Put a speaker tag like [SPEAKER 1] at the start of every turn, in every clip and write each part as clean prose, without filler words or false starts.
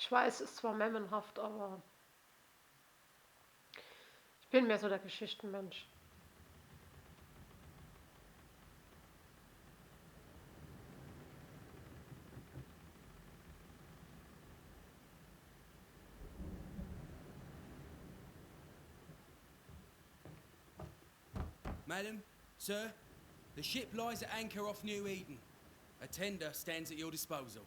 [SPEAKER 1] Ich weiß, es ist zwar memmenhaft, aber ich bin mehr so der Geschichtenmensch.
[SPEAKER 2] Madam, sir, the ship lies at anchor off New Eden. A tender stands at your disposal.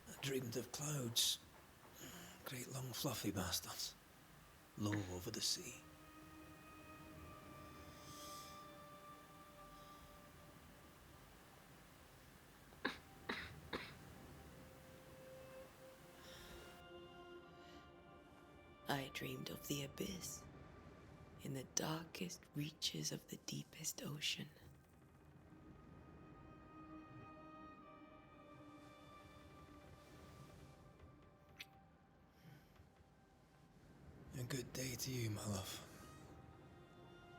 [SPEAKER 3] I dreamed of clouds. Great long fluffy bastards. Low over the sea.
[SPEAKER 4] I dreamed of the abyss, in the darkest reaches of the deepest ocean.
[SPEAKER 3] A good day to you, my love.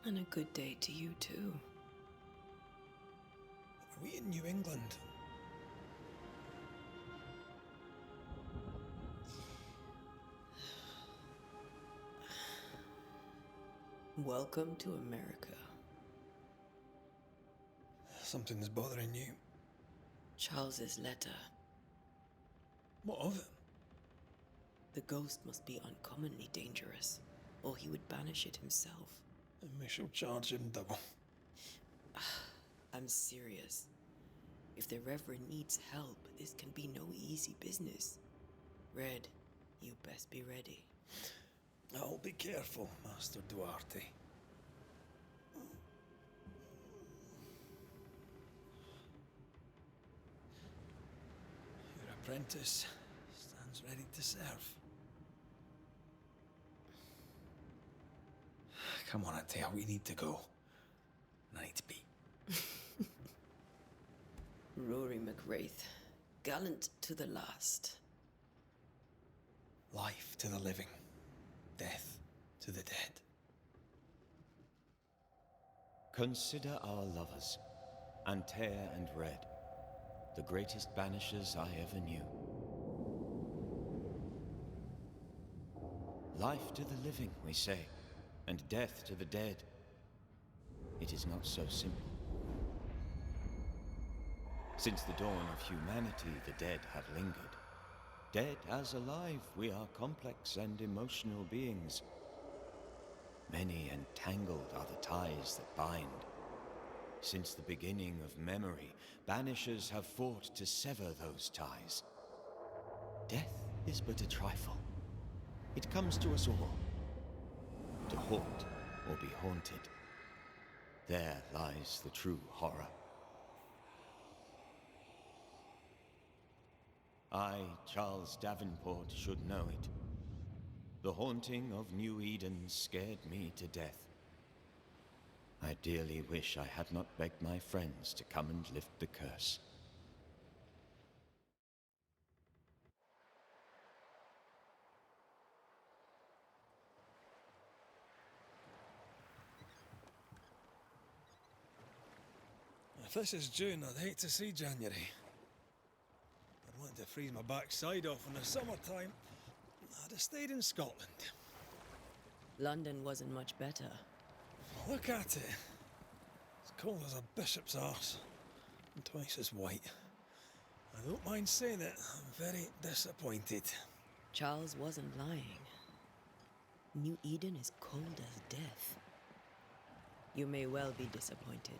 [SPEAKER 4] And a good day to you too.
[SPEAKER 3] Are we in New England?
[SPEAKER 4] Welcome to America.
[SPEAKER 3] Something's bothering you.
[SPEAKER 4] Charles's letter.
[SPEAKER 3] What of it?
[SPEAKER 4] The ghost must be uncommonly dangerous, or he would banish it himself.
[SPEAKER 3] And we shall charge him double.
[SPEAKER 4] I'm serious. If the Reverend needs help, this can be no easy business. Red, you best be ready.
[SPEAKER 3] I'll be careful, Master Duarte. Your apprentice stands ready to serve. Come on, Atea, we need to go. I need to be.
[SPEAKER 4] Rory McWraith, gallant to the last.
[SPEAKER 3] Life to the living, death to the dead.
[SPEAKER 5] Consider our lovers, Antea and Red, the greatest banishers I ever knew. Life to the living, we say, and death to the dead. It is not so simple. Since the dawn of humanity, the dead have lingered. Dead as alive, we are complex and emotional beings. Many and tangled are the ties that bind. Since the beginning of memory, banishers have fought to sever those ties. Death is but a trifle. It comes to us all. To haunt or be haunted. There lies the true horror. I, Charles Davenport, should know it. The haunting of New Eden scared me to death. I dearly wish I had not begged my friends to come and lift the curse.
[SPEAKER 3] If this is June, I'd hate to see January. I'd want to freeze my backside off in the summertime. I'd have stayed in Scotland.
[SPEAKER 4] London wasn't much better.
[SPEAKER 3] Look at it. As cold as a bishop's arse. And twice as white. I don't mind saying it, I'm very disappointed.
[SPEAKER 4] Charles wasn't lying. New Eden is cold as death. You may well be disappointed.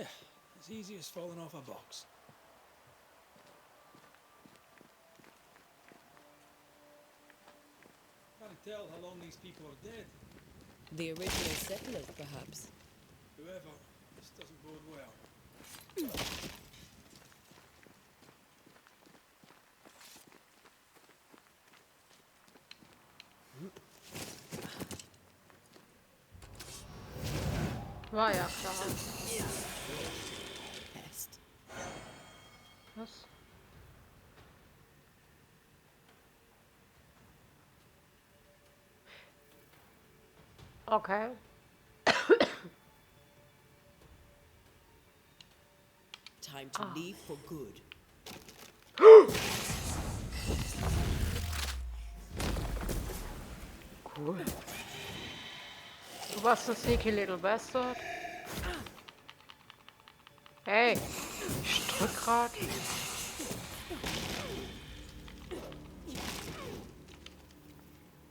[SPEAKER 3] Yeah, as easy as falling off a box. Can't tell how long these people are dead.
[SPEAKER 4] The original settlers, perhaps.
[SPEAKER 3] Whoever, this doesn't bode well.
[SPEAKER 1] War ja klar.
[SPEAKER 4] Pest.
[SPEAKER 1] Was? Okay.
[SPEAKER 4] Time to leave for good.
[SPEAKER 1] Cool. Du warst ein sneaky little bastard. Hey, ich drück grad.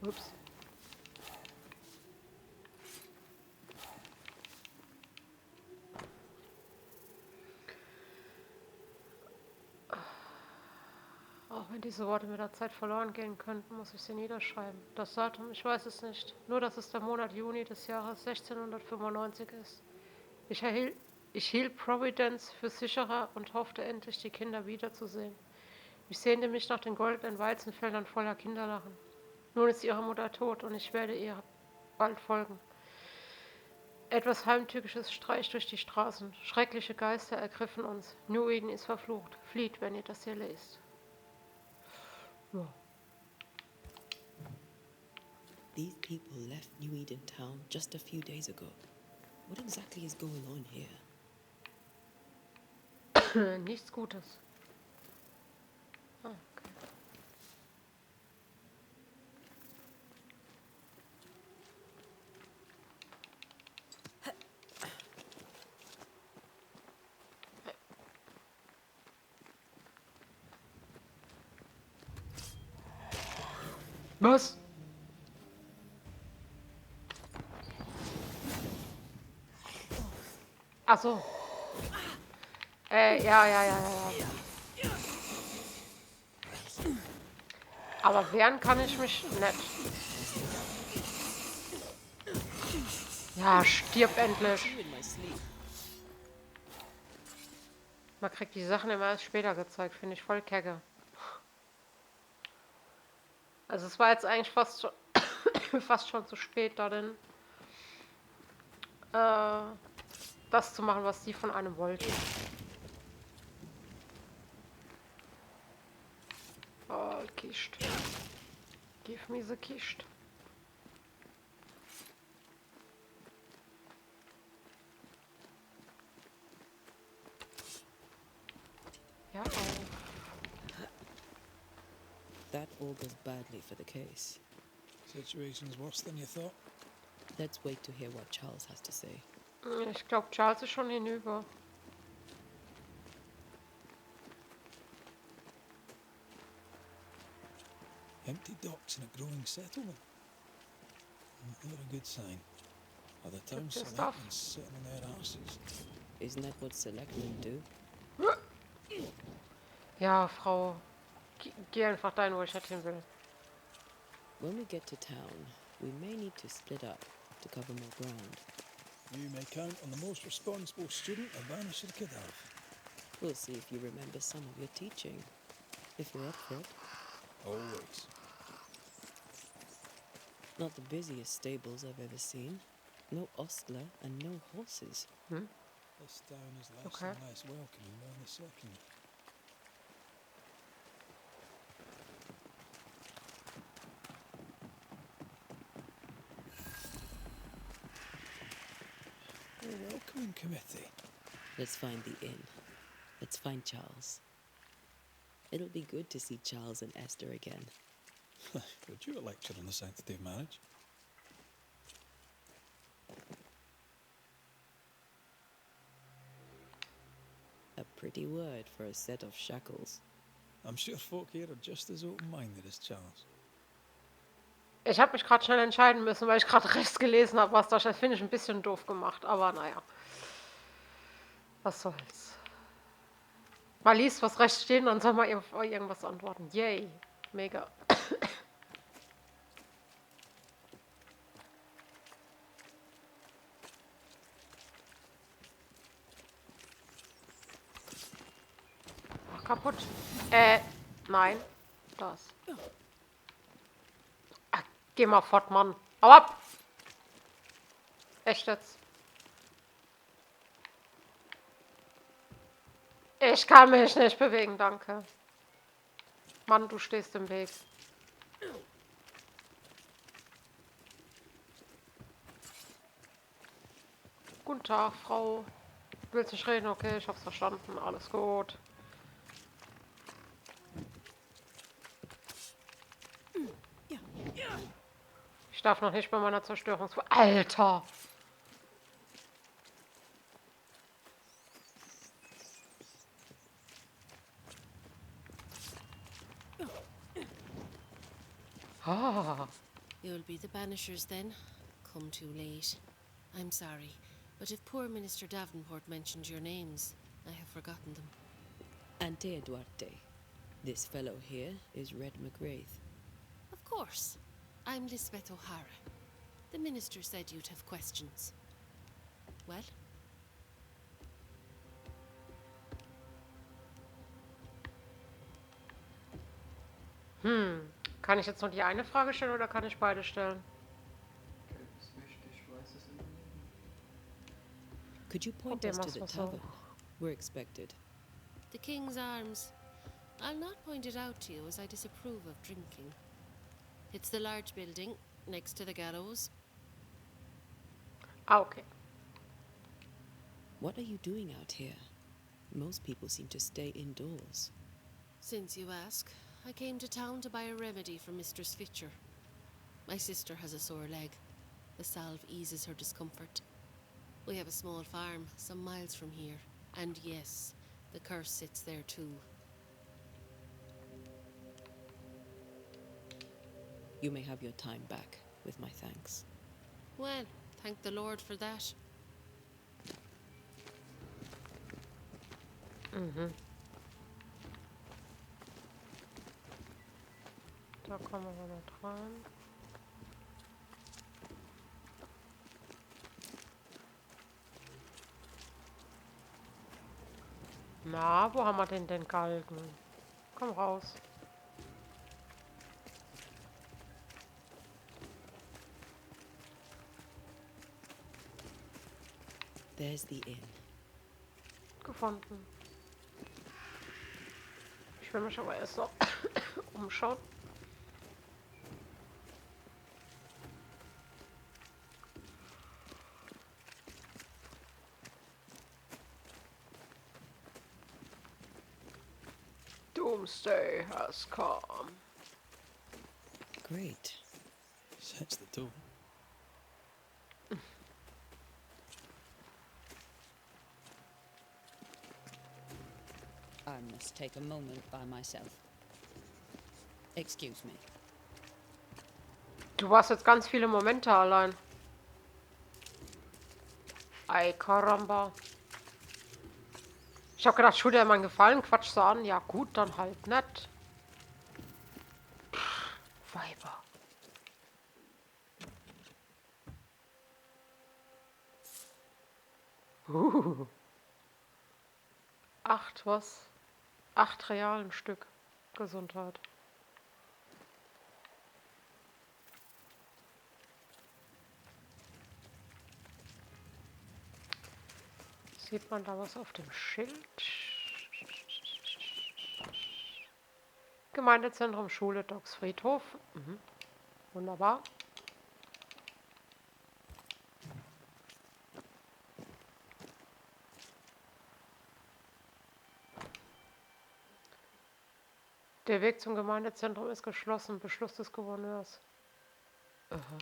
[SPEAKER 1] Ups. Auch wenn diese Worte mit der Zeit verloren gehen könnten, muss ich sie niederschreiben. Das Datum, ich weiß es nicht. Nur, dass es der Monat Juni des Jahres 1695 ist. Ich hielt Providence für sicherer und hoffte endlich, die Kinder wiederzusehen. Ich sehnte mich nach den goldenen Weizenfeldern voller Kinderlachen. Nun ist ihre Mutter tot und ich werde ihr bald folgen. Etwas Heimtückisches streicht durch die Straßen. Schreckliche Geister ergriffen uns. New Eden ist verflucht. Flieht, wenn ihr das hier lest. Ja.
[SPEAKER 4] These people left New Eden town just a few days ago. What exactly is going on here?
[SPEAKER 1] Nichts Gutes. Ah, okay. Was? Ach so. Ja. Aber wehren kann ich mich nicht. Ja, stirb endlich.
[SPEAKER 4] You in my sleep.
[SPEAKER 1] Man kriegt die Sachen immer erst später gezeigt, finde ich voll kacke. Also es war jetzt eigentlich fast schon, fast schon zu spät, da denn das zu machen, was die von einem wollten. Oh, Kist. Give me the Kist. Ja, auch.
[SPEAKER 4] That augurs badly for the case.
[SPEAKER 3] Situation's worse than you thought.
[SPEAKER 4] Let's wait to hear what Charles has to say.
[SPEAKER 1] Ich glaube, Charles ist schon hinüber.
[SPEAKER 3] Empty docks in a growing settlement. Not a good sign. Are the town
[SPEAKER 1] Good stuff.
[SPEAKER 3] selectmen sitting on their asses?
[SPEAKER 4] Isn't that what selectmen do?
[SPEAKER 1] Ja, Frau, geh einfach dahin, wo ich nicht hin will.
[SPEAKER 4] When we get to town, we may need to split up to cover more ground.
[SPEAKER 3] You may count on the most responsible student a Banisher could have.
[SPEAKER 4] We'll see if you remember some of your teaching. If you're up for it.
[SPEAKER 3] Always.
[SPEAKER 4] Not the busiest stables I've ever seen. No ostler and no horses.
[SPEAKER 3] This town is less
[SPEAKER 1] Okay.
[SPEAKER 3] and less welcoming by the second. A welcoming committee.
[SPEAKER 4] Let's find the inn. Let's find Charles. It'll be good to see Charles and Esther again.
[SPEAKER 3] Would you a lecture on the sanctity of marriage?
[SPEAKER 4] A pretty word for a set of shackles.
[SPEAKER 3] I'm sure folk here are just as open-minded as Charles.
[SPEAKER 1] Ich habe mich gerade schnell entscheiden müssen, weil ich gerade rechts gelesen habe, was da steht. Das finde ich ein bisschen doof gemacht, aber naja. Was soll's. Mal liest, was rechts steht, und dann soll man irgendwas antworten. Yay. Mega. Ach, kaputt. Nein. Das. Ach, geh mal fort, Mann. Hau ab! Echt jetzt? Ich kann mich nicht bewegen, danke. Mann, du stehst im Weg. Guten Tag, Frau. Willst nicht reden? Okay, ich hab's verstanden. Alles gut. Ich darf noch nicht bei meiner Alter! Ah.
[SPEAKER 6] You'll be the Banishers then? Come too late. I'm sorry, but if poor Minister Davenport mentioned your names, I have forgotten them.
[SPEAKER 4] Ante Duarte. This fellow here is Red McGrath.
[SPEAKER 6] Of course. I'm Lisbeth O'Hara. The minister said you'd have questions. Well?
[SPEAKER 1] Kann ich jetzt nur die eine Frage stellen oder kann ich beide stellen?
[SPEAKER 4] Could you point us to the tavern? We're expected.
[SPEAKER 6] The King's Arms. I'll not point it out to you as I disapprove of drinking. It's the large building next to the gallows.
[SPEAKER 1] Ah, okay.
[SPEAKER 4] What are you doing out here? Most people seem to stay indoors.
[SPEAKER 6] Since you ask, I came to town to buy a remedy for Mistress Fitcher. My sister has a sore leg. The salve eases her discomfort. We have a small farm some miles from here. And yes, the curse sits there too.
[SPEAKER 4] You may have your time back, with my thanks.
[SPEAKER 6] Well, thank the Lord for that.
[SPEAKER 1] Da kommen wir noch rein. Na, wo haben wir den Galgen? Komm raus.
[SPEAKER 4] There's the inn.
[SPEAKER 1] Gefunden. Ich will mich aber erst noch umschauen. Doomsday has come.
[SPEAKER 4] Great.
[SPEAKER 3] Shuts the door.
[SPEAKER 7] I must take a moment by myself. Excuse me.
[SPEAKER 1] Du warst jetzt ganz viele Momente allein. Ei, Karamba. Ich hab gedacht, tut dir mal einen Gefallen, quatsch so an. Ja gut, dann halt nett. Weiber. Uh. 8 was? 8 realen Stück Gesundheit. Sieht man da was auf dem Schild? Gemeindezentrum, Schule, Docks, Friedhof. Wunderbar. Der Weg zum Gemeindezentrum ist geschlossen. Beschluss des Gouverneurs. Aha.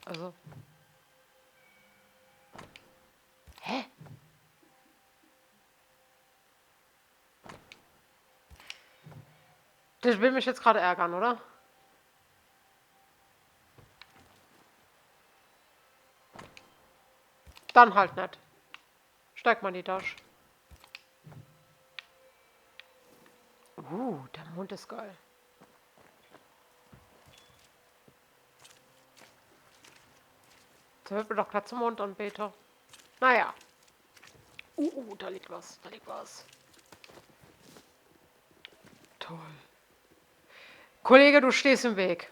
[SPEAKER 1] Also. Hä? Das will mich jetzt gerade ärgern, oder? Dann halt nicht. Steig mal in die Tasche. Der Mund ist geil. Da wird mir doch gerade zum Mondanbeter. Naja. Da liegt was. Da liegt was. Toll. Kollege, du stehst im Weg.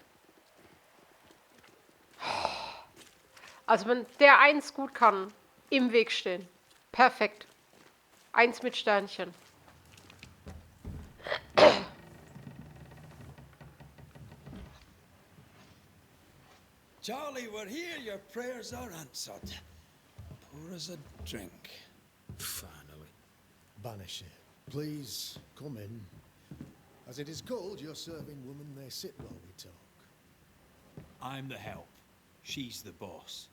[SPEAKER 1] Also wenn der eins gut kann, im Weg stehen. Perfekt. 1 mit Sternchen.
[SPEAKER 3] Charlie, we're here. Your prayers are answered. Pour us a drink.
[SPEAKER 8] Finally.
[SPEAKER 9] Banisher, please come in. As it is cold, your serving woman may sit while we talk.
[SPEAKER 8] I'm the help. She's the boss.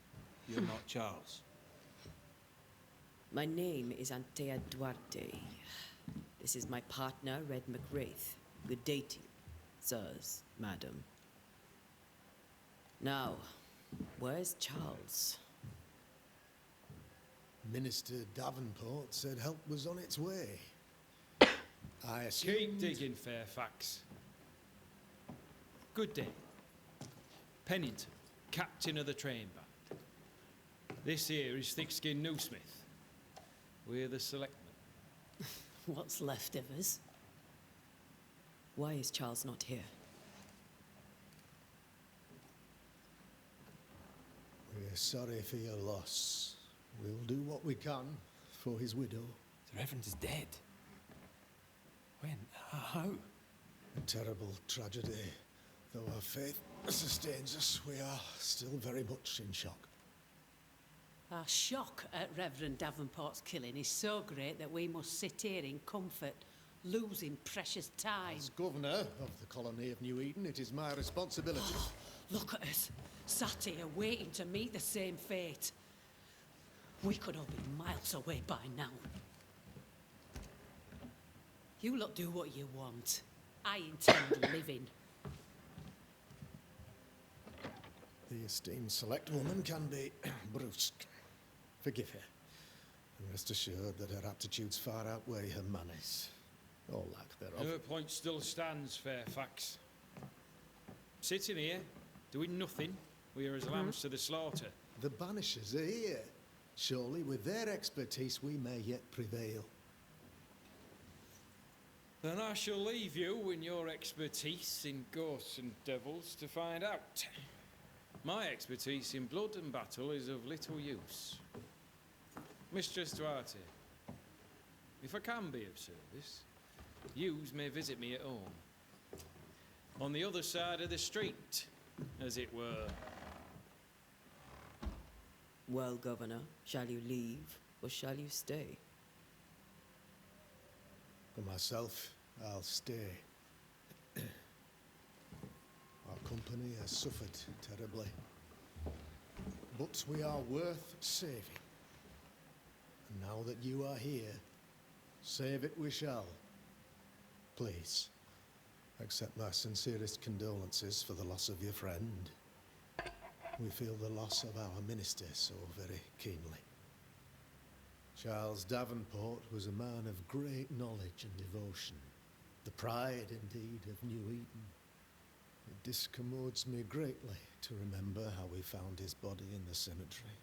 [SPEAKER 8] You're not Charles.
[SPEAKER 4] My name is Antea Duarte. This is my partner, Red McWraith. Good day to you, sirs, madam. Now, where's Charles?
[SPEAKER 9] Minister Davenport said help was on its way. I assumed...
[SPEAKER 8] Keep digging, Fairfax. Good day. Pennington, captain of the train band. This here is Thick-Skinned Newsmith. We're the selectmen.
[SPEAKER 4] What's left of us? Why is Charles not here?
[SPEAKER 9] We're sorry for your loss. We'll do what we can for his widow.
[SPEAKER 8] The Reverend is dead. When? How?
[SPEAKER 9] A terrible tragedy. Though our faith sustains us, we are still very much in shock.
[SPEAKER 10] Our shock at Reverend Davenport's killing is so great that we must sit here in comfort, losing precious time.
[SPEAKER 9] As governor of the colony of New Eden, it is my responsibility.
[SPEAKER 10] Look at us, sat here waiting to meet the same fate. We could all be miles away by now. You lot do what you want. I intend living.
[SPEAKER 9] The esteemed select woman can be brusque. Forgive her. And rest assured that her aptitudes far outweigh her manners. Or lack thereof.
[SPEAKER 8] Her point still stands, Fairfax. Sitting here, doing nothing, we are as lambs to the slaughter.
[SPEAKER 9] The Banishers are here. Surely with their expertise we may yet prevail.
[SPEAKER 8] Then I shall leave you and your expertise in ghosts and devils to find out. My expertise in blood and battle is of little use. Mistress Duarte, if I can be of service, yous may visit me at home. On the other side of the street, as it were.
[SPEAKER 4] Well, Governor, shall you leave or shall you stay?
[SPEAKER 9] For myself, I'll stay. Our company has suffered terribly. But we are worth saving. And now that you are here, save it we shall. Please, accept my sincerest condolences for the loss of your friend. We feel the loss of our minister so very keenly. Charles Davenport was a man of great knowledge and devotion, the pride indeed of New Eden. It discommodes me greatly to remember how we found his body in the cemetery.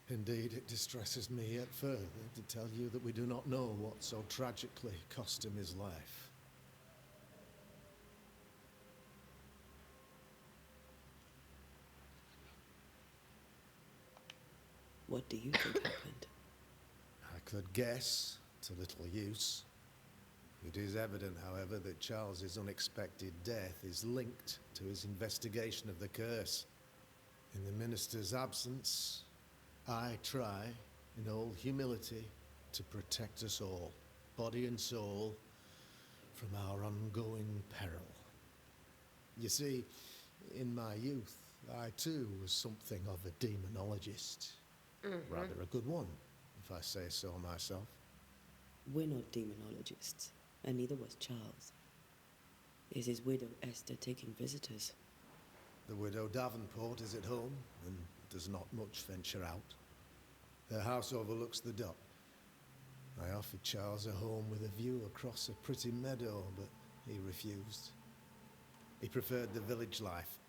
[SPEAKER 9] Indeed, it distresses me yet further to tell you that we do not know what so tragically cost him his life.
[SPEAKER 4] What do you think happened?
[SPEAKER 9] I could guess, to little use. It is evident, however, that Charles's unexpected death is linked to his investigation of the curse. In the minister's absence, I try, in all humility, to protect us all, body and soul, from our ongoing peril. You see, in my youth, I too was something of a demonologist. Rather a good one, if I say so myself.
[SPEAKER 4] We're not demonologists, and neither was Charles. Is his widow Esther taking visitors?
[SPEAKER 9] The widow Davenport is at home, and does not much venture out. Their house overlooks the dock. I offered Charles a home with a view across a pretty meadow, but he refused. He preferred the village life.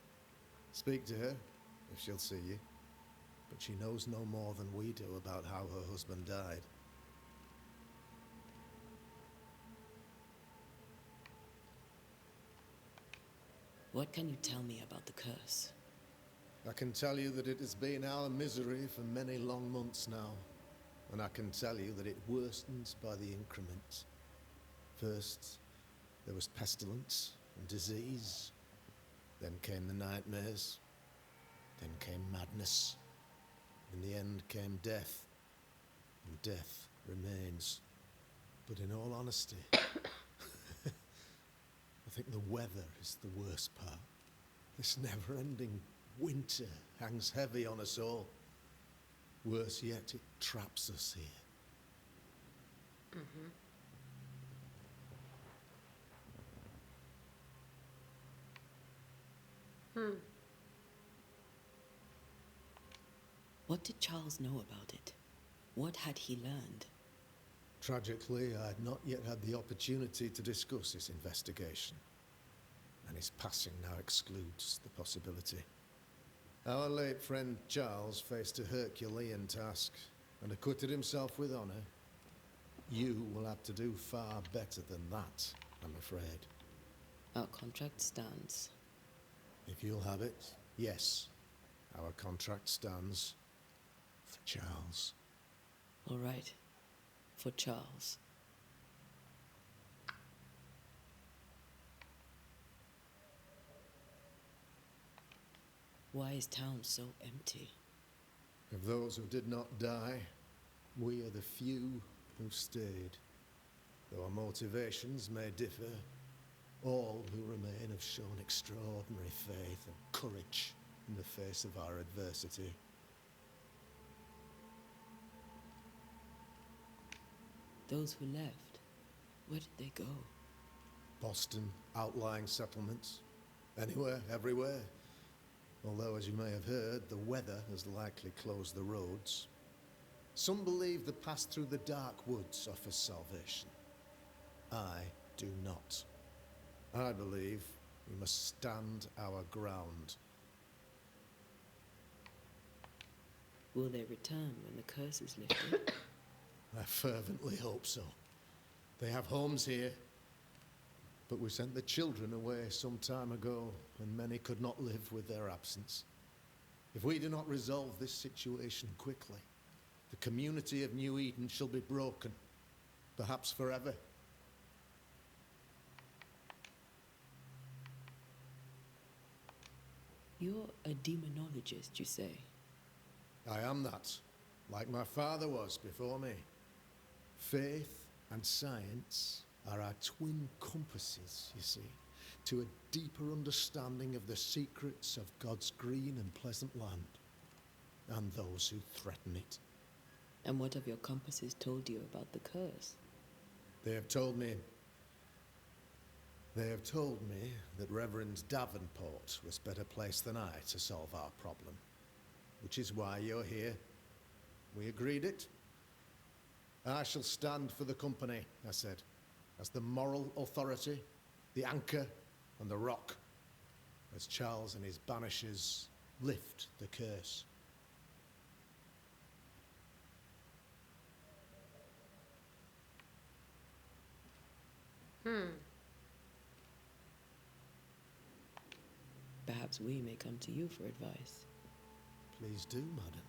[SPEAKER 9] Speak to her, if she'll see you. But she knows no more than we do about how her husband died.
[SPEAKER 4] What can you tell me about the curse?
[SPEAKER 9] I can tell you that it has been our misery for many long months now. And I can tell you that it worsens by the increments. First, there was pestilence and disease. Then came the nightmares. Then came madness. In the end came death. And death remains. But in all honesty, I think the weather is the worst part. This never-ending winter hangs heavy on us all. Worse yet, it traps us here.
[SPEAKER 4] What did Charles know about it? What had he learned?
[SPEAKER 9] Tragically, I had not yet had the opportunity to discuss his investigation, and his passing now excludes the possibility. Our late friend Charles faced a Herculean task and acquitted himself with honor. You will have to do far better than that, I'm afraid.
[SPEAKER 4] Our contract stands.
[SPEAKER 9] If you'll have it, yes, our contract stands for Charles.
[SPEAKER 4] All right. For Charles. Why is town so empty?
[SPEAKER 9] Of those who did not die, we are the few who stayed. Though our motivations may differ, all who remain have shown extraordinary faith and courage in the face of our adversity.
[SPEAKER 4] Those who left, where did they go?
[SPEAKER 9] Boston, outlying settlements. Anywhere, everywhere. Although, as you may have heard, the weather has likely closed the roads. Some believe the path through the dark woods offers salvation. I do not. I believe we must stand our ground.
[SPEAKER 4] Will they return when the curse is lifted?
[SPEAKER 9] I fervently hope so. They have homes here, but we sent the children away some time ago, and many could not live with their absence. If we do not resolve this situation quickly, the community of New Eden shall be broken, perhaps forever.
[SPEAKER 4] You're a demonologist, you say?
[SPEAKER 9] I am that, like my father was before me. Faith and science are our twin compasses, you see, to a deeper understanding of the secrets of God's green and pleasant land, and those who threaten it.
[SPEAKER 4] And what have your compasses told you about the curse?
[SPEAKER 9] They have told me that Reverend Davenport was better placed than I to solve our problem, which is why you're here. We agreed it. I shall stand for the company, I said, as the moral authority, the anchor, and the rock, as Charles and his Banishers lift the curse.
[SPEAKER 4] Perhaps we may come to you for advice.
[SPEAKER 9] Please do, madam,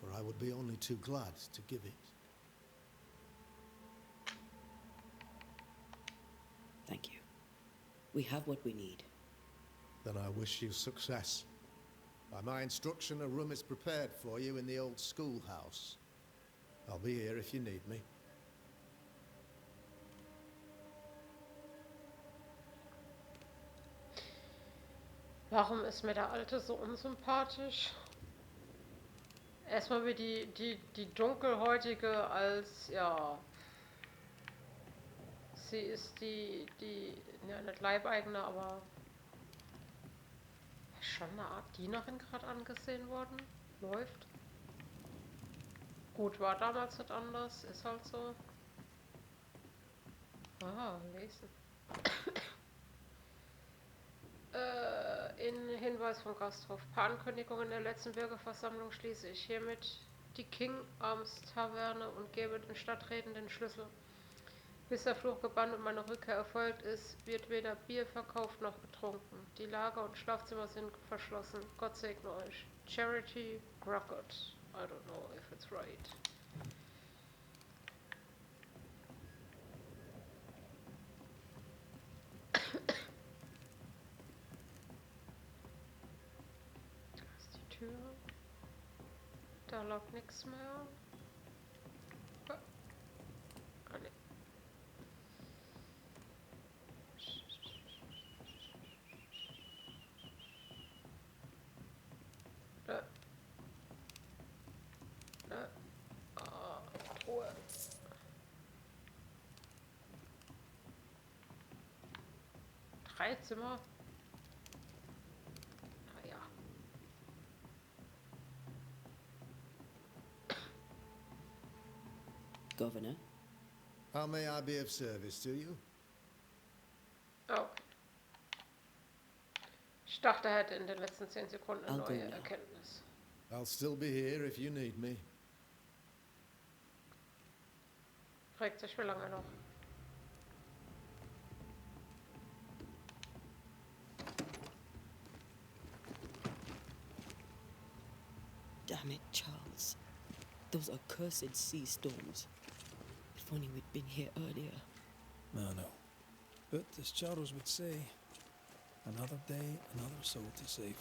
[SPEAKER 9] for I would be only too glad to give it.
[SPEAKER 4] Thank you. We have what we need.
[SPEAKER 9] Then I wish you success. By my instruction, a room is prepared for you in the old schoolhouse. I'll be here if you need me.
[SPEAKER 1] Warum ist mir der Alte so unsympathisch? Erstmal wie die Dunkelhäutige als, ja, sie ist ja, nicht Leibeigene, aber schon eine Art Dienerin gerade angesehen worden. Läuft. Gut, war damals nicht anders, ist halt so. Ah, lesen. In Hinweis vom Gasthof. Per Ankündigung in der letzten Bürgerversammlung schließe ich hiermit die King Arms Taverne und gebe den Stadträten den Schlüssel. Bis der Fluch gebannt und meine Rückkehr erfolgt ist, wird weder Bier verkauft noch getrunken. Die Lager und Schlafzimmer sind verschlossen. Gott segne euch. Charity Crockett. I don't know if it's right. Da ist die Tür. Da lag nichts mehr. Ah, ne. Da. Da. Ah, Truhe. Drei Zimmer. Naja.
[SPEAKER 4] Governor?
[SPEAKER 9] How may I be of service to you?
[SPEAKER 1] Oh. Ich dachte, er hätte in den letzten 10 Sekunden eine
[SPEAKER 4] I'll go
[SPEAKER 1] neue
[SPEAKER 4] now.
[SPEAKER 1] Erkenntnis.
[SPEAKER 9] I'll still be here if you need me.
[SPEAKER 1] Fragt sich, wie lange noch.
[SPEAKER 4] Damn it, Charles. Those accursed sea storms. If only we'd been here earlier.
[SPEAKER 3] I know. But as Charles would say, another day, another soul to save.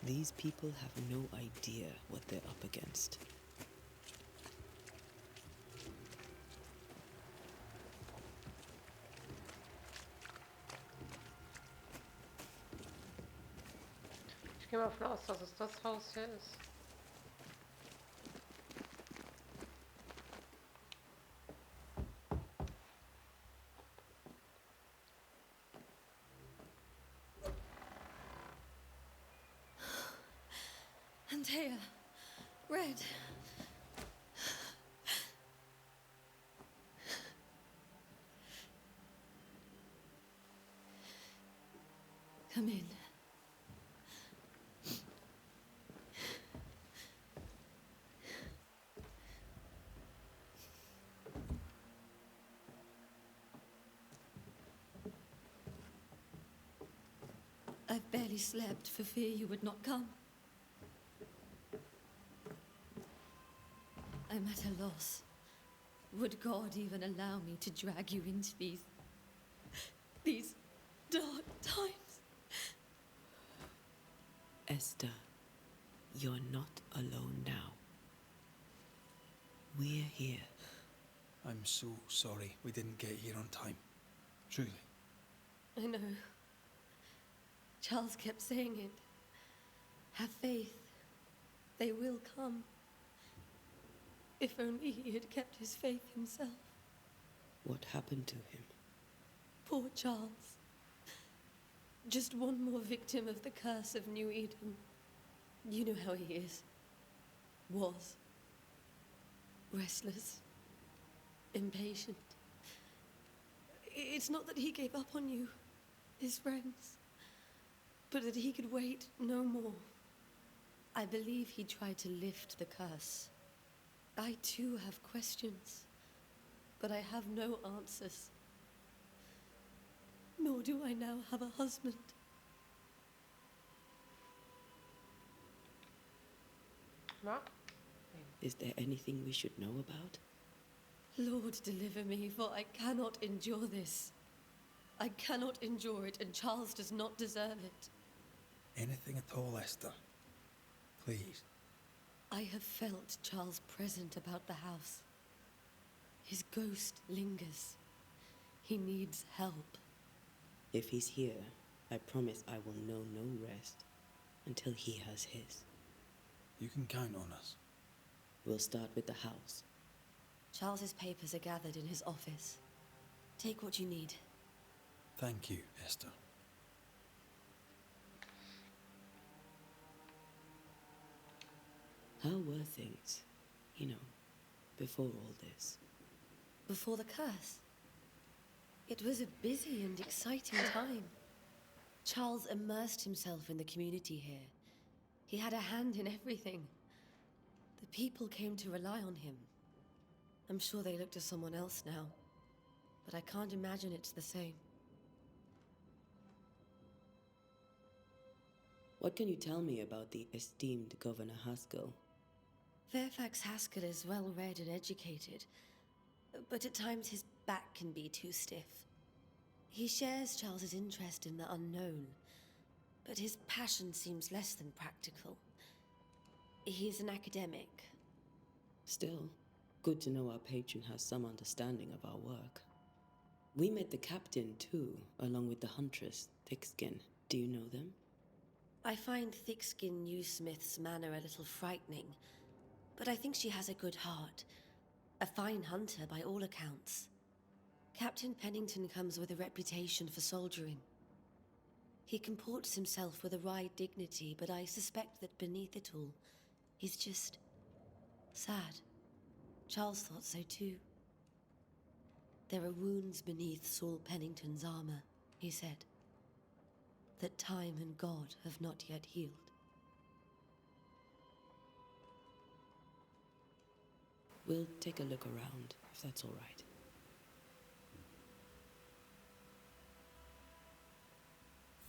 [SPEAKER 4] These people have no idea what they're up against.
[SPEAKER 1] Ich gehe mal davon aus, dass es das Haus hier ist.
[SPEAKER 11] Antea, Red. Come in. I've barely slept for fear you would not come. I'm at a loss. Would God even allow me to drag you into these dark times?
[SPEAKER 4] Esther, you're not alone now. We're here.
[SPEAKER 3] I'm so sorry we didn't get here on time. Truly.
[SPEAKER 11] I know. Charles kept saying it. Have faith. They will come. If only he had kept his faith himself.
[SPEAKER 4] What happened to him?
[SPEAKER 11] Poor Charles. Just one more victim of the curse of New Eden. You know how he is. Was. Restless. Impatient. It's not that he gave up on you, his friends, but that he could wait no more. I believe he tried to lift the curse. I too have questions, but I have no answers. Nor do I now have a husband.
[SPEAKER 1] Na?
[SPEAKER 4] Is there anything we should know about?
[SPEAKER 11] Lord, deliver me, for I cannot endure this. I cannot endure it, and Charles does not deserve it.
[SPEAKER 3] Anything at all, Esther. Please.
[SPEAKER 11] I have felt Charles present about the house. His ghost lingers. He needs help.
[SPEAKER 4] If he's here, I promise I will know no rest until he has his.
[SPEAKER 3] You can count on us.
[SPEAKER 4] We'll start with the house.
[SPEAKER 11] Charles's papers are gathered in his office. Take what you need.
[SPEAKER 3] Thank you, Esther.
[SPEAKER 4] How were things, before all this?
[SPEAKER 11] Before the curse. It was a busy and exciting time. Charles immersed himself in the community here. He had a hand in everything. The people came to rely on him. I'm sure they look to someone else now, but I can't imagine it's the same.
[SPEAKER 4] What can you tell me about the esteemed Governor Haskell?
[SPEAKER 11] Fairfax Haskell is well-read and educated, but at times his back can be too stiff. He shares Charles's interest in the unknown, but his passion seems less than practical. He's an academic.
[SPEAKER 4] Still, good to know our patron has some understanding of our work. We met the captain, too, along with the huntress, Thickskin. Do you know them?
[SPEAKER 11] I find Thickskin Newsmith's manner a little frightening, but I think she has a good heart. A fine hunter by all accounts. Captain Pennington comes with a reputation for soldiering. He comports himself with a wry dignity, but I suspect that beneath it all, he's just sad. Charles thought so too. There are wounds beneath Saul Pennington's armor, he said, that time and God have not yet healed.
[SPEAKER 4] We'll take a look around, if that's all right.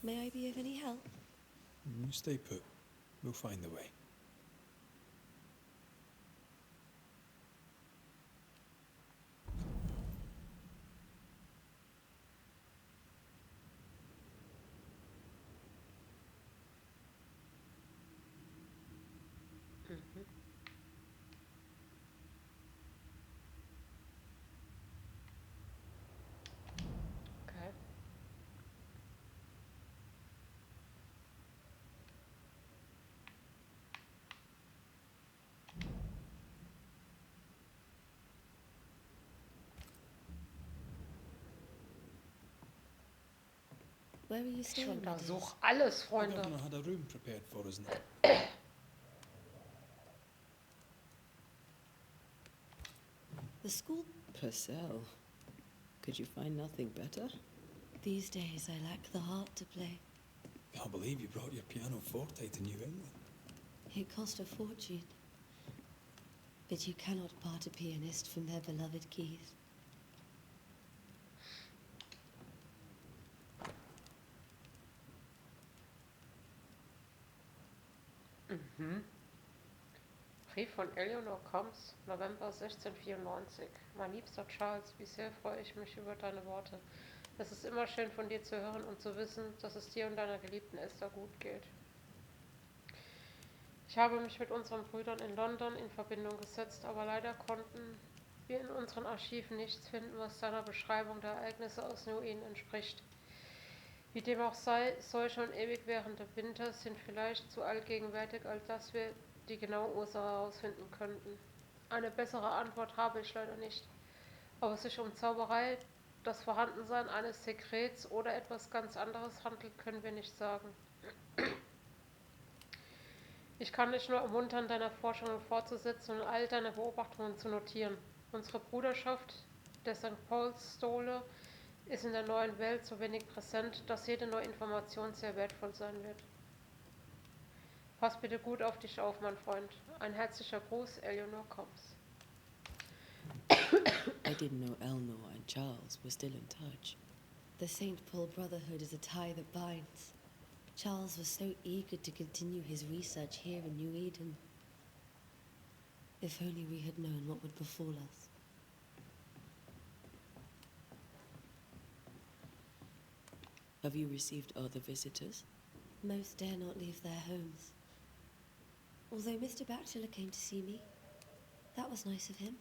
[SPEAKER 11] May I be of any help?
[SPEAKER 3] Stay put. We'll find the way.
[SPEAKER 1] Okay.
[SPEAKER 11] Where are you
[SPEAKER 1] Ich
[SPEAKER 11] staying?
[SPEAKER 1] untersuche alles,
[SPEAKER 3] The
[SPEAKER 1] Freunde.
[SPEAKER 3] governor had a room prepared for us. And
[SPEAKER 11] The school?
[SPEAKER 4] Purcell. Could you find nothing better?
[SPEAKER 11] These days I lack the heart to play.
[SPEAKER 3] can't believe you brought your pianoforte to New England.
[SPEAKER 11] It cost a fortune. But you cannot part a pianist from their beloved keys.
[SPEAKER 1] Brief von Eleanor Combs, November 1694. Mein liebster Charles, wie sehr freue ich mich über deine Worte. Es ist immer schön von dir zu hören und zu wissen, dass es dir und deiner geliebten Esther gut geht. Ich habe mich mit unseren Brüdern in London in Verbindung gesetzt, aber leider konnten wir in unseren Archiven nichts finden, was deiner Beschreibung der Ereignisse aus New Eden entspricht. Wie dem auch sei, solche und ewig währende Winter sind vielleicht zu allgegenwärtig, als dass wir die genaue Ursache herausfinden könnten. Eine bessere Antwort habe ich leider nicht. Ob es sich um Zauberei, das Vorhandensein eines Sekrets oder etwas ganz anderes handelt, können wir nicht sagen. Ich kann dich nur ermuntern, deine Forschungen fortzusetzen und all deine Beobachtungen zu notieren. Unsere Bruderschaft der St. Paul's-Stole ist in der neuen Welt so wenig präsent, dass jede neue Information sehr wertvoll sein wird. Pass bitte gut auf dich auf, mein Freund. Ein herzlicher Gruß, Eleanor Combs.
[SPEAKER 4] I didn't know Eleanor and Charles were still in touch.
[SPEAKER 11] The St. Paul Brotherhood is a tie that binds. Charles was so eager to continue his research here in New Eden. If only we had known what would befall us.
[SPEAKER 4] Have you received other visitors?
[SPEAKER 11] Most dare not leave their homes. Although Mr. Bachelor came to see me, that was nice of him.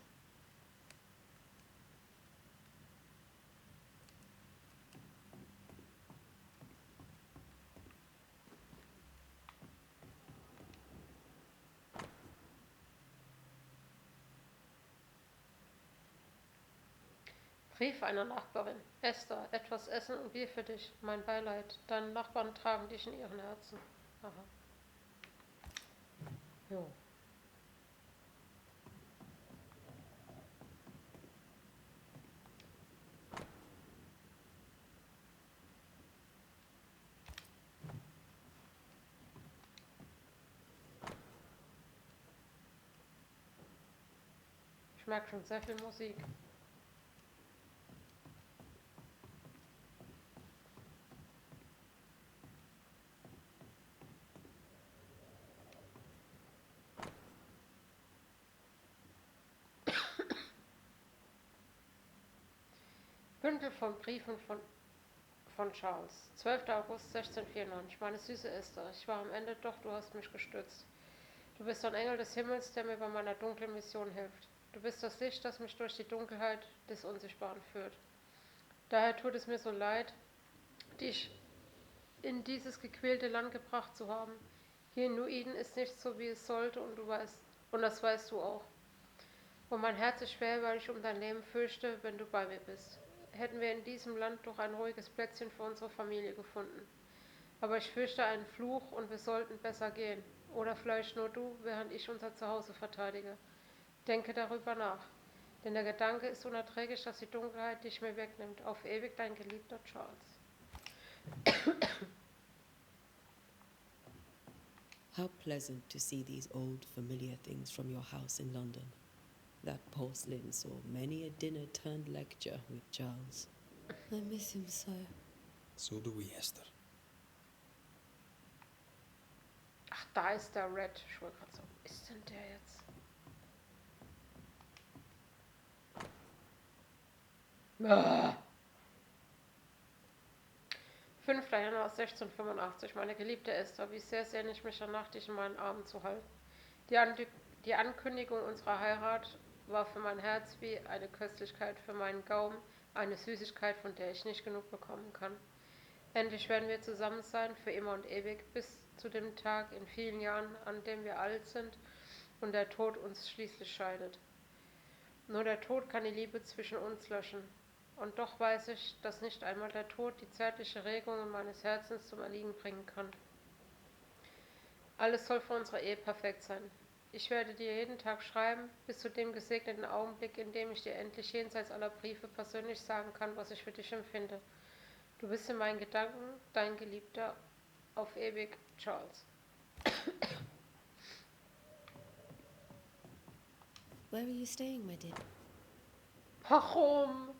[SPEAKER 1] Brief einer Nachbarin. Esther, etwas Essen und Bier für dich. Mein Beileid. Deine Nachbarn tragen dich in ihren Herzen. Aha. Jo. Ich merke schon sehr viel Musik. Bündel von Briefen von Charles. 12. August 1694. Meine süße Esther, ich war am Ende, doch du hast mich gestützt. Du bist ein Engel des Himmels, der mir bei meiner dunklen Mission hilft. Du bist das Licht, das mich durch die Dunkelheit des Unsichtbaren führt. Daher tut es mir so leid, dich in dieses gequälte Land gebracht zu haben. Hier in Nuiden ist nichts so, wie es sollte, und das weißt du auch. Und mein Herz ist schwer, weil ich um dein Leben fürchte, wenn du bei mir bist. Hätten wir in diesem Land doch ein ruhiges Plätzchen für unsere Familie gefunden. Aber ich fürchte einen Fluch und wir sollten besser gehen. Oder vielleicht nur du, während ich unser Zuhause verteidige. Denke darüber nach. Denn der Gedanke ist unerträglich, dass die Dunkelheit dich mir wegnimmt. Auf ewig dein geliebter Charles.
[SPEAKER 4] How pleasant to see these old familiar things from your house in London. That porcelain saw many a dinner-turned-lecture with Charles.
[SPEAKER 11] I miss him so.
[SPEAKER 3] So do we, Esther.
[SPEAKER 1] Ach, da ist der Red. Ich wollte gerade sagen, wo ist denn der jetzt? Ah. 5. Januar 1685. Meine geliebte Esther, wie sehr sehne ich mich danach, dich in meinen Armen zu halten. Die Ankündigung unserer Heirat war für mein Herz wie eine Köstlichkeit, für meinen Gaumen eine Süßigkeit, von der ich nicht genug bekommen kann. Endlich werden wir zusammen sein, für immer und ewig, bis zu dem Tag in vielen Jahren, an dem wir alt sind und der Tod uns schließlich scheidet. Nur der Tod kann die Liebe zwischen uns löschen. Und doch weiß ich, dass nicht einmal der Tod die zärtliche Regungen meines Herzens zum Erliegen bringen kann. Alles soll für unsere Ehe perfekt sein. Ich werde dir jeden Tag schreiben, bis zu dem gesegneten Augenblick, in dem ich dir endlich jenseits aller Briefe persönlich sagen kann, was ich für dich empfinde. Du bist in meinen Gedanken, dein Geliebter, auf ewig, Charles.
[SPEAKER 11] Where are you staying, my dear?
[SPEAKER 1] Warum?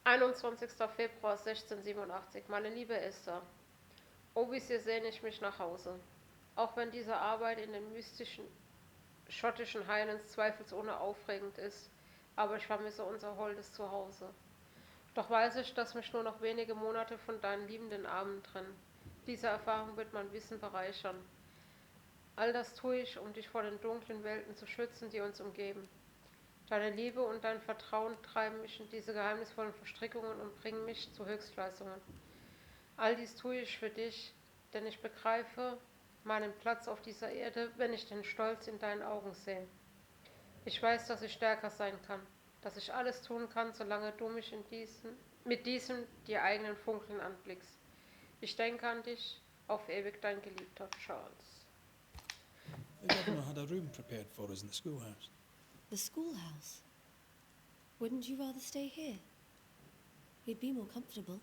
[SPEAKER 1] 21. Februar 1687. Meine liebe Esther, oh, wie sehr sehne ich mich nach Hause. Auch wenn diese Arbeit in den mystischen schottischen Highlands zweifelsohne aufregend ist, aber ich vermisse unser holdes Zuhause. Doch weiß ich, dass mich nur noch wenige Monate von deinen liebenden Armen trennen. Diese Erfahrung wird mein Wissen bereichern. All das tue ich, um dich vor den dunklen Welten zu schützen, die uns umgeben. Deine Liebe und dein Vertrauen treiben mich in diese geheimnisvollen Verstrickungen und bringen mich zu Höchstleistungen. All dies tue ich für dich, denn ich begreife meinen Platz auf dieser Erde, wenn ich den Stolz in deinen Augen sehe. Ich weiß, dass ich stärker sein kann, dass ich alles tun kann, solange du mich mit diesem dir eigenen Funkeln anblickst. Ich denke an dich, auf ewig dein geliebter Charles.
[SPEAKER 3] The governor had a room prepared for us in the schoolhouse.
[SPEAKER 11] The schoolhouse? Wouldn't you rather stay here? You'd be more comfortable.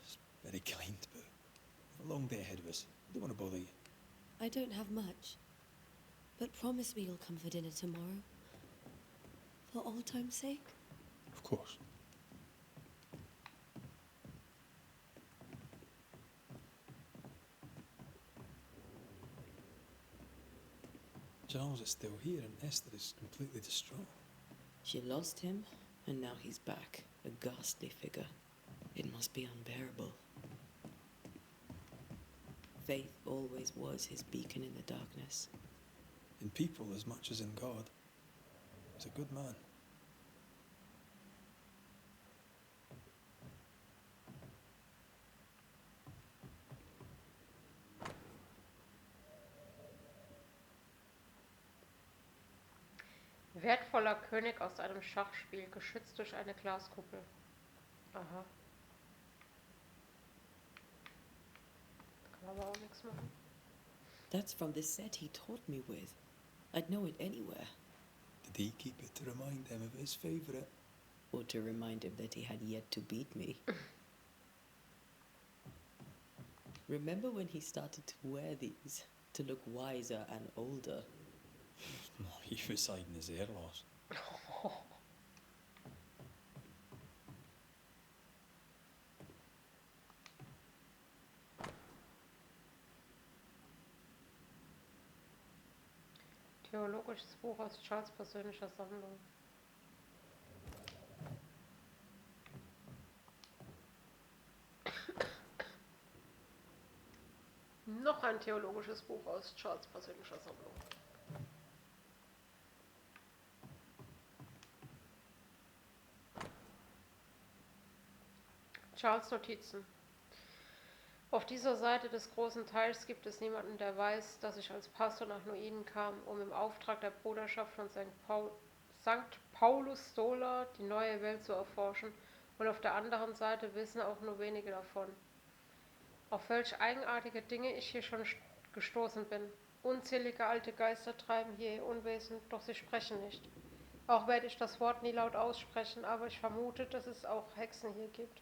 [SPEAKER 3] It's very kind, but we've a long day ahead of us. I don't want to bother you.
[SPEAKER 11] I don't have much. But promise me you'll come for dinner tomorrow. For old time's sake.
[SPEAKER 3] Of course. Charles is still here and Esther is completely distraught.
[SPEAKER 4] She lost him, and now he's back, a ghastly figure. It must be unbearable. Faith always was his beacon in the darkness.
[SPEAKER 3] In people as much as in God. He's a good man.
[SPEAKER 1] Wertvoller König aus einem Schachspiel, geschützt durch eine Glaskuppel. Aha. Da kann man aber auch nichts machen.
[SPEAKER 4] That's from the set he taught me with. I'd know it anywhere.
[SPEAKER 3] Did he keep it to remind him of his favourite?
[SPEAKER 4] Or to remind him that he had yet to beat me. Remember when he started to wear these, to look wiser and older?
[SPEAKER 3] Oh, he was hiding his hair loss.
[SPEAKER 1] Theologisches Buch aus Charles' persönlicher Sammlung. Noch ein theologisches Buch aus Charles' persönlicher Sammlung. Charles' Notizen. Auf dieser Seite des großen Teils gibt es niemanden, der weiß, dass ich als Pastor nach Nuiden kam, um im Auftrag der Bruderschaft von St. Paulus Stola die neue Welt zu erforschen, und auf der anderen Seite wissen auch nur wenige davon. Auf welch eigenartige Dinge ich hier schon gestoßen bin. Unzählige alte Geister treiben hier ihr Unwesen, doch sie sprechen nicht. Auch werde ich das Wort nie laut aussprechen, aber ich vermute, dass es auch Hexen hier gibt.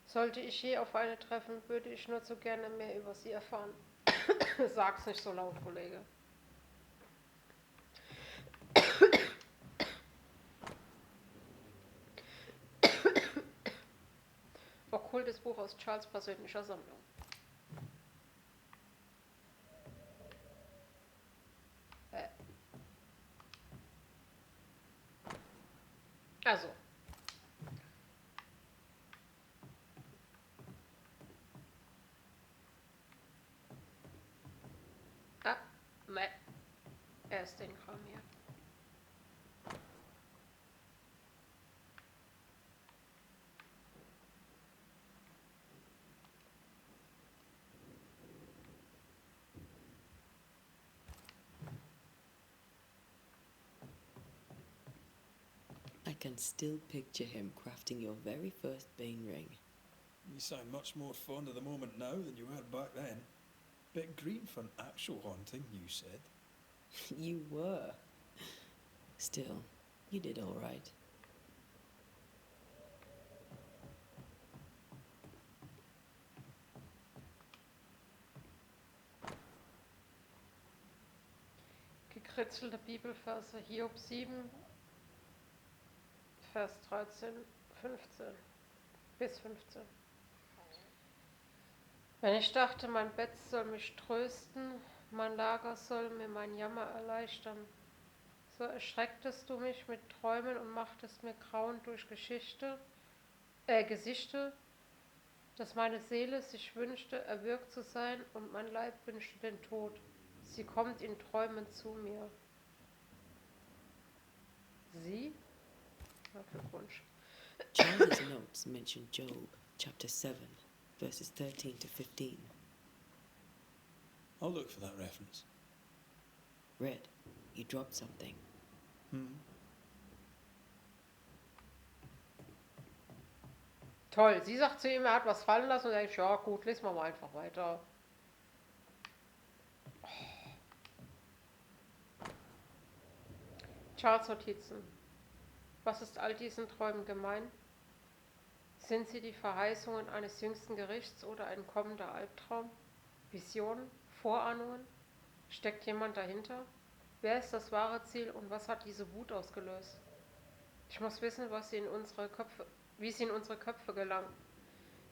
[SPEAKER 1] Sollte ich je auf eine treffen, würde ich nur zu gerne mehr über sie erfahren. Sag's nicht so laut, Kollege. Okkultes Buch aus Charles' persönlicher Sammlung. Also. Ne. Erst den Kram hier.
[SPEAKER 4] I can still picture him crafting your very first Bane ring.
[SPEAKER 3] You sound much more fond of the moment now than you were back then. Bit green for an actual haunting, you said.
[SPEAKER 4] You were. Still, you did all right.
[SPEAKER 1] Gekritzelte Bibelverse, Hiob 7, Vers 13, 15 bis 15. Wenn ich dachte, mein Bett soll mich trösten, mein Lager soll mir mein Jammer erleichtern, so erschrecktest du mich mit Träumen und machtest mir Grauen durch Gesichter, dass meine Seele sich wünschte, erwürgt zu sein, und mein Leib wünschte den Tod. Sie kommt in Träumen zu mir. Sie? Na, Glückwunsch.
[SPEAKER 4] Charles' notes mention Job, chapter 7, verses 13 to 15.
[SPEAKER 3] I'll look for that reference.
[SPEAKER 4] Red, you dropped something.
[SPEAKER 1] Toll, sie sagt zu ihm, er hat was fallen lassen, und er denkt, ja gut, lesen wir mal einfach weiter. Charles Notizen. Was ist all diesen Träumen gemein? Sind sie die Verheißungen eines jüngsten Gerichts oder ein kommender Albtraum? Visionen? Vorahnungen? Steckt jemand dahinter? Wer ist das wahre Ziel und was hat diese Wut ausgelöst? Ich muss wissen, wie sie in unsere Köpfe gelangt.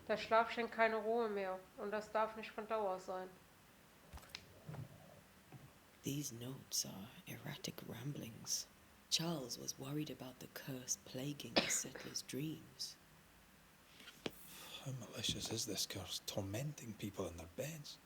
[SPEAKER 1] Der Schlaf schenkt keine Ruhe mehr, und das darf nicht von Dauer sein.
[SPEAKER 4] These notes are erratic ramblings. Charles was worried about the curse plaguing the settlers' dreams.
[SPEAKER 3] How malicious is this curse, tormenting people in their beds?